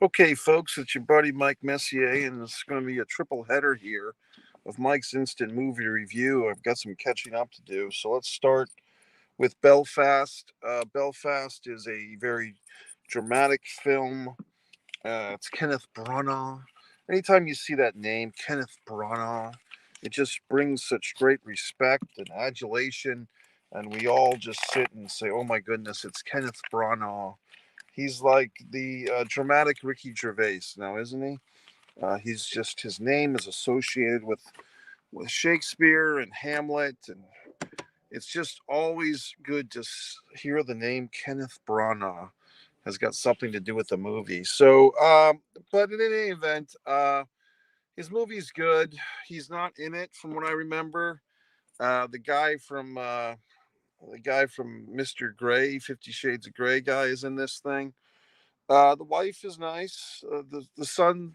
Okay, folks, it's your buddy Mike Messier, and it's going to be a triple header here of Mike's instant movie review. I've got some catching up to do, so let's start with Belfast. Belfast is a very dramatic film. It's Kenneth Branagh. Anytime you see that name, Kenneth Branagh, it just brings such great respect and adulation, and we all just sit and say, "Oh my goodness, it's Kenneth Branagh." He's like the dramatic Ricky Gervais now, isn't he? He's just his name is associated with Shakespeare and Hamlet, and it's just always good to hear the name Kenneth Branagh has got something to do with the movie. So, but in any event, his movie's good. He's not in it, from what I remember. The guy from Mr. Gray, 50 Shades of Grey guy, is in this thing. The wife is nice. The son,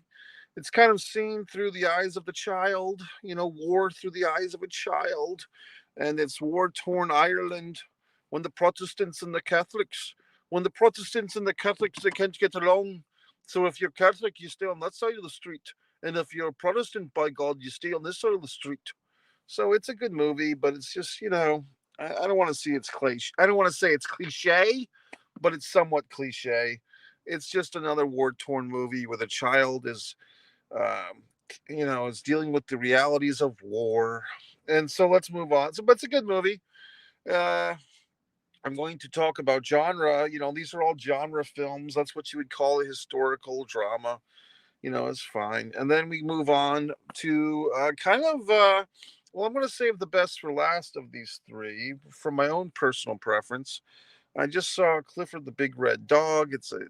it's kind of seen through the eyes of the child. War through the eyes of a child, and it's war-torn Ireland. When the Protestants and the Catholics, they can't get along. So if you're Catholic, you stay on that side of the street, and if you're Protestant, by God, you stay on this side of the street. So it's a good movie, but it's just I don't want to see it's cliche. I don't want to say it's cliche, but it's somewhat cliche. It's just another war torn movie where the child um, is dealing with the realities of war. And so let's move on. But it's a good movie. Uh, I'm going to talk about genre. These are all genre films. That's what you would call a historical drama. It's fine. And then we move on to well, I'm going to save the best for last of these three from my own personal preference. I just saw Clifford the Big Red Dog. It's a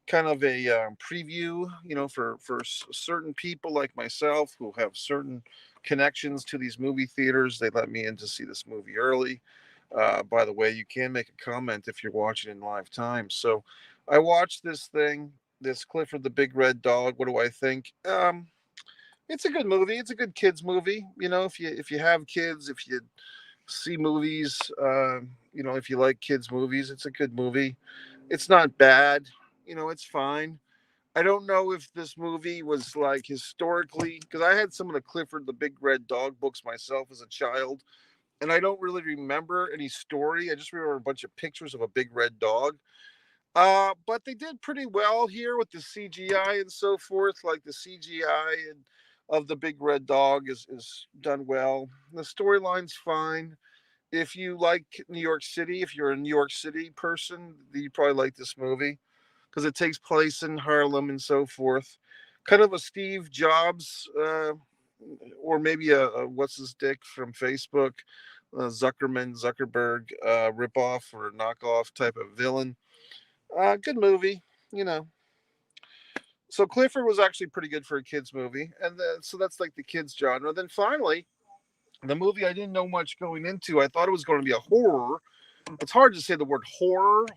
kind of a preview, for certain people like myself who have certain connections to these movie theaters. They let me in to see this movie early. By the way, you can make a comment if you're watching in live time. So I watched this thing, this Clifford the Big Red Dog. What do I think? It's a good movie. It's a good kids movie. If you have kids, if you see movies, if you like kids movies, it's a good movie. It's not bad. It's fine. I don't know if this movie was like historically, because I had some of the Clifford the Big Red Dog books myself as a child, and I don't really remember any story. I just remember a bunch of pictures of a big red dog. But they did pretty well here with the CGI and so forth. Like the CGI and of the big red dog is done well. The storyline's fine. If you like New York City, if you're a New York City person, you probably like this movie because it takes place in Harlem and so forth. Kind of a Steve Jobs, or maybe a what's his dick from Facebook, Zuckerberg ripoff or knockoff type of villain. Good movie, you know. So Clifford was actually pretty good for a kids movie, and so that's like the kids genre. Then finally, the movie I didn't know much going into. I thought it was going to be a horror. It's hard to say the word horror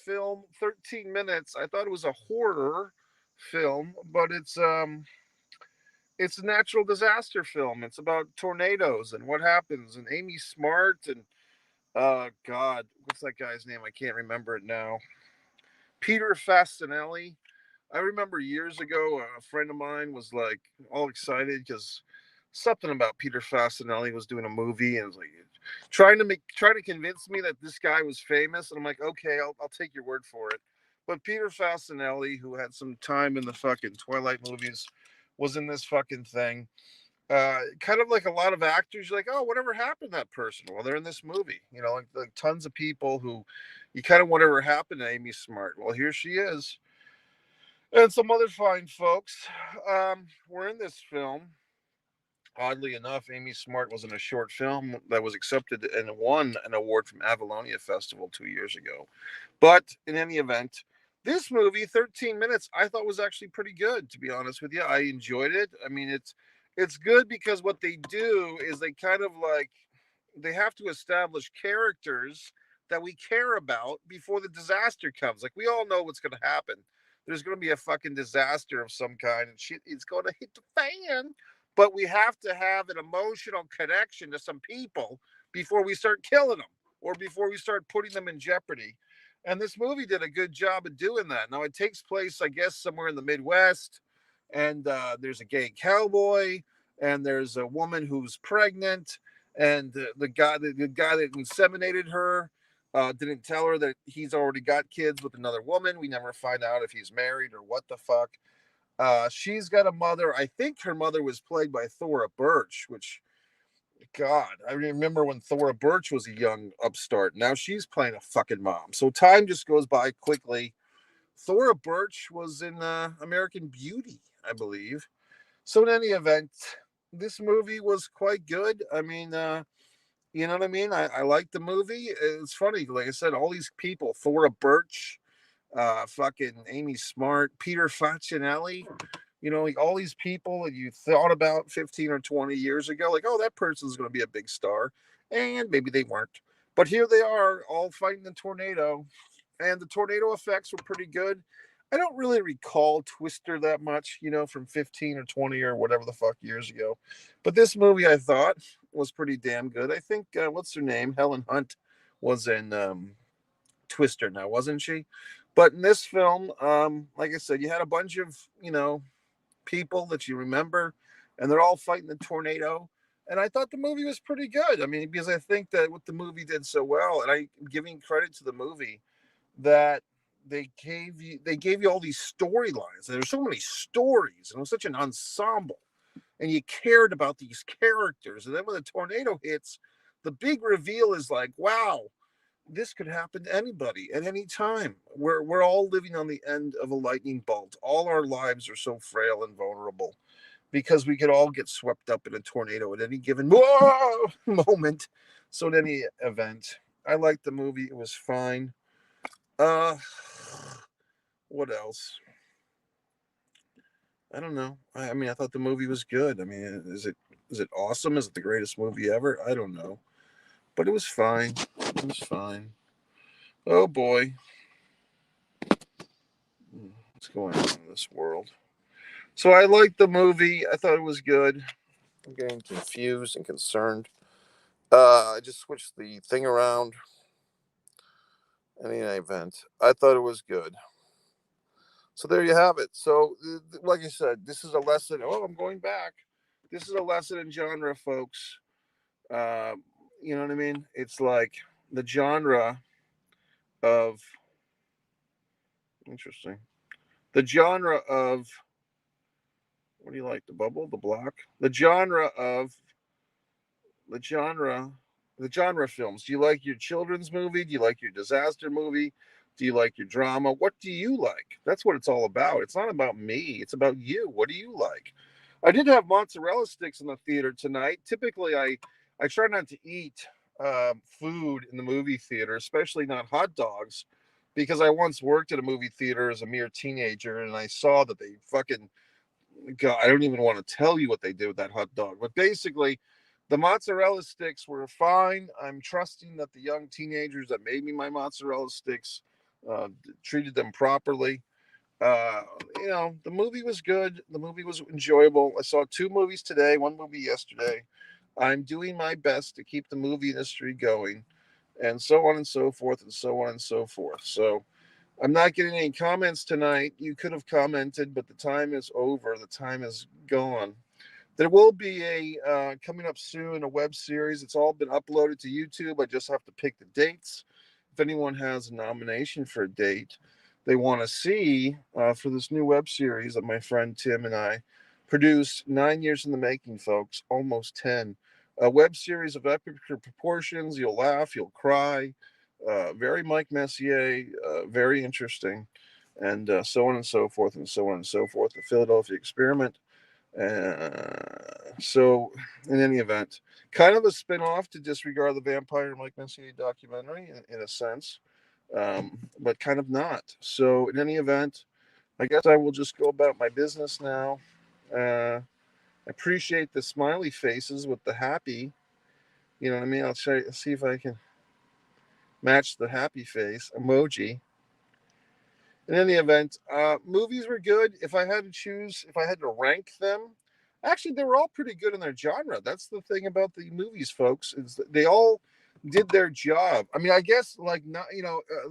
film. 13 minutes. I thought it was a horror film, but it's a natural disaster film. It's about tornadoes and what happens, and Amy Smart and God, what's that guy's name? I can't remember it now. Peter Fasinelli. I remember years ago, a friend of mine was like all excited because something about Peter Fasinelli was doing a movie and was like trying to convince me that this guy was famous. And I'm like, okay, I'll take your word for it. But Peter Fasinelli, who had some time in the fucking Twilight movies, was in this fucking thing. Kind of like a lot of actors, you're like, oh, whatever happened to that person? Well, they're in this movie, like tons of people who you kind of whatever happened to Amy Smart. Well, here she is, and some other fine folks. Were in this film. Oddly enough, Amy Smart was in a short film that was accepted and won an award from Avalonia Festival 2 years ago. But in any event, this movie, 13 minutes, I thought was actually pretty good, to be honest with you. I enjoyed it. I mean, it's good because what they do is they kind of like they have to establish characters that we care about before the disaster comes. Like we all know what's going to happen. There's going to be a fucking disaster of some kind, and shit is going to hit the fan. But we have to have an emotional connection to some people before we start killing them or before we start putting them in jeopardy. And this movie did a good job of doing that. Now, it takes place, I guess, somewhere in the Midwest, and there's a gay cowboy, and there's a woman who's pregnant, and the guy that inseminated her didn't tell her that he's already got kids with another woman. We never find out if he's married or what the fuck. She's got a mother. I think her mother was played by Thora Birch, which, God, I remember when Thora Birch was a young upstart. Now she's playing a fucking mom. So time just goes by quickly. Thora Birch was in American Beauty, I believe. So in any event, this movie was quite good. I mean, you know what I mean? I liked the movie. It's funny, like I said, all these people, Thora Birch, fucking Amy Smart, Peter Facinelli, you know, like all these people that you thought about 15 or 20 years ago, like, oh, that person's going to be a big star. And maybe they weren't. But here they are, all fighting the tornado. And the tornado effects were pretty good. I don't really recall Twister that much, you know, from 15 or 20 or whatever the fuck years ago. But this movie, I thought, was pretty damn good. I think, what's her name? Helen Hunt was in Twister now, wasn't she? But in this film, like I said, you had a bunch of, you know, people that you remember, and they're all fighting the tornado. And I thought the movie was pretty good. I mean, because I think that what the movie did so well, and I'm giving credit to the movie, that they gave you all these storylines. There's so many stories, and it was such an ensemble, and you cared about these characters. And then when the tornado hits, the big reveal is like, wow, this could happen to anybody at any time. We're all living on the end of a lightning bolt. All our lives are so frail and vulnerable because we could all get swept up in a tornado at any given moment. So, in any event, I liked the movie. It was fine. Uh, what else? I don't know. I mean, I thought the movie was good. I mean, is it awesome? Is it the greatest movie ever? I don't know, but it was fine. It was fine. Oh boy, what's going on in this world? So I liked the movie. I thought it was good. I'm getting confused and concerned. I just switched the thing around. In any event, I thought it was good. So there you have it. So, like I said, this is a lesson. Oh, I'm going back. This is a lesson in genre, folks. Uh, you know what I mean? It's like the genre of interesting. The genre of what do you like? The bubble, the block, the genre, the genre films. Do you like your children's movie? Do you like your disaster movie? Do you like your drama? What do you like? That's what it's all about. It's not about me. It's about you. What do you like? I did have mozzarella sticks in the theater tonight. Typically, I try not to eat food in the movie theater, especially not hot dogs, because I once worked at a movie theater as a mere teenager, and I saw that they fucking God, I don't even want to tell you what they did with that hot dog. But basically, the mozzarella sticks were fine. I'm trusting that the young teenagers that made me my mozzarella sticks treated them properly. Uh, you know, the movie was good. The movie was enjoyable. I saw two movies today, one movie yesterday. I'm doing my best to keep the movie industry going, and so on and so forth, and so on and so forth. So, I'm not getting any comments tonight. You could have commented, but the time is over. The time is gone. There will be a coming up soon a web series. It's all been uploaded to YouTube. I just have to pick the dates. If anyone has a nomination for a date they want to see for this new web series that my friend Tim and I produced, 9 years in the making, folks, almost 10. A web series of epic proportions. You'll laugh, you'll cry. Very Mike Messier, very interesting, and so on and so forth, and so on and so forth. The Philadelphia Experiment. So, in any event, kind of a spin-off to Disregard the Vampire Mike Messier documentary, in a sense, but kind of not. So, in any event, I guess I will just go about my business now. I appreciate the smiley faces with the happy. You know what I mean? I'll try see if I can match the happy face emoji. In any event, movies were good. If I had to choose, if I had to rank them, actually they were all pretty good in their genre. That's the thing about the movies, folks, is that did their job. I mean, I guess like not,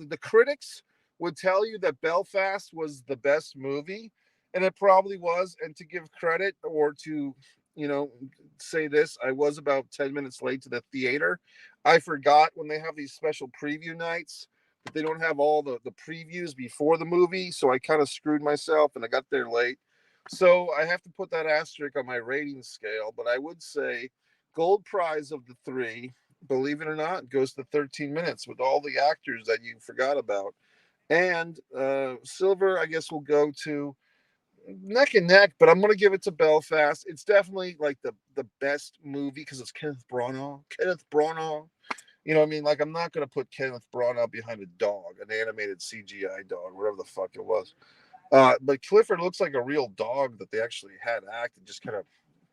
the critics would tell you that Belfast was the best movie, and it probably was. And to give credit or to, you know, say this, I was about 10 minutes late to the theater. I forgot when they have these special preview nights that they don't have all the previews before the movie, so I kind of screwed myself and I got there late. So I have to put that asterisk on my rating scale, but I would say gold prize of the three, believe it or not, goes to 13 minutes with all the actors that you forgot about. And silver, I guess, will go to neck and neck, but I'm going to give it to Belfast. It's definitely like the best movie because it's Kenneth Branagh. Kenneth Branagh. You know what I mean? Like, I'm not going to put Kenneth Branagh behind a dog, an animated CGI dog, whatever the fuck it was. But Clifford looks like a real dog that they actually had acted, just kind of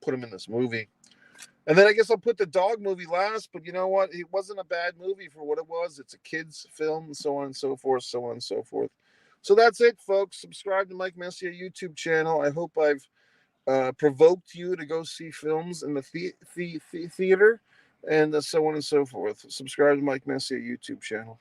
put him in this movie. And then I guess I'll put the dog movie last, but you know what? It wasn't a bad movie for what it was. It's a kid's film, and so on and so forth, so on and so forth. So that's it, folks. Subscribe to Mike Messier YouTube channel. I hope I've provoked you to go see films in the theater, and so on and so forth. Subscribe to Mike Messier YouTube channel.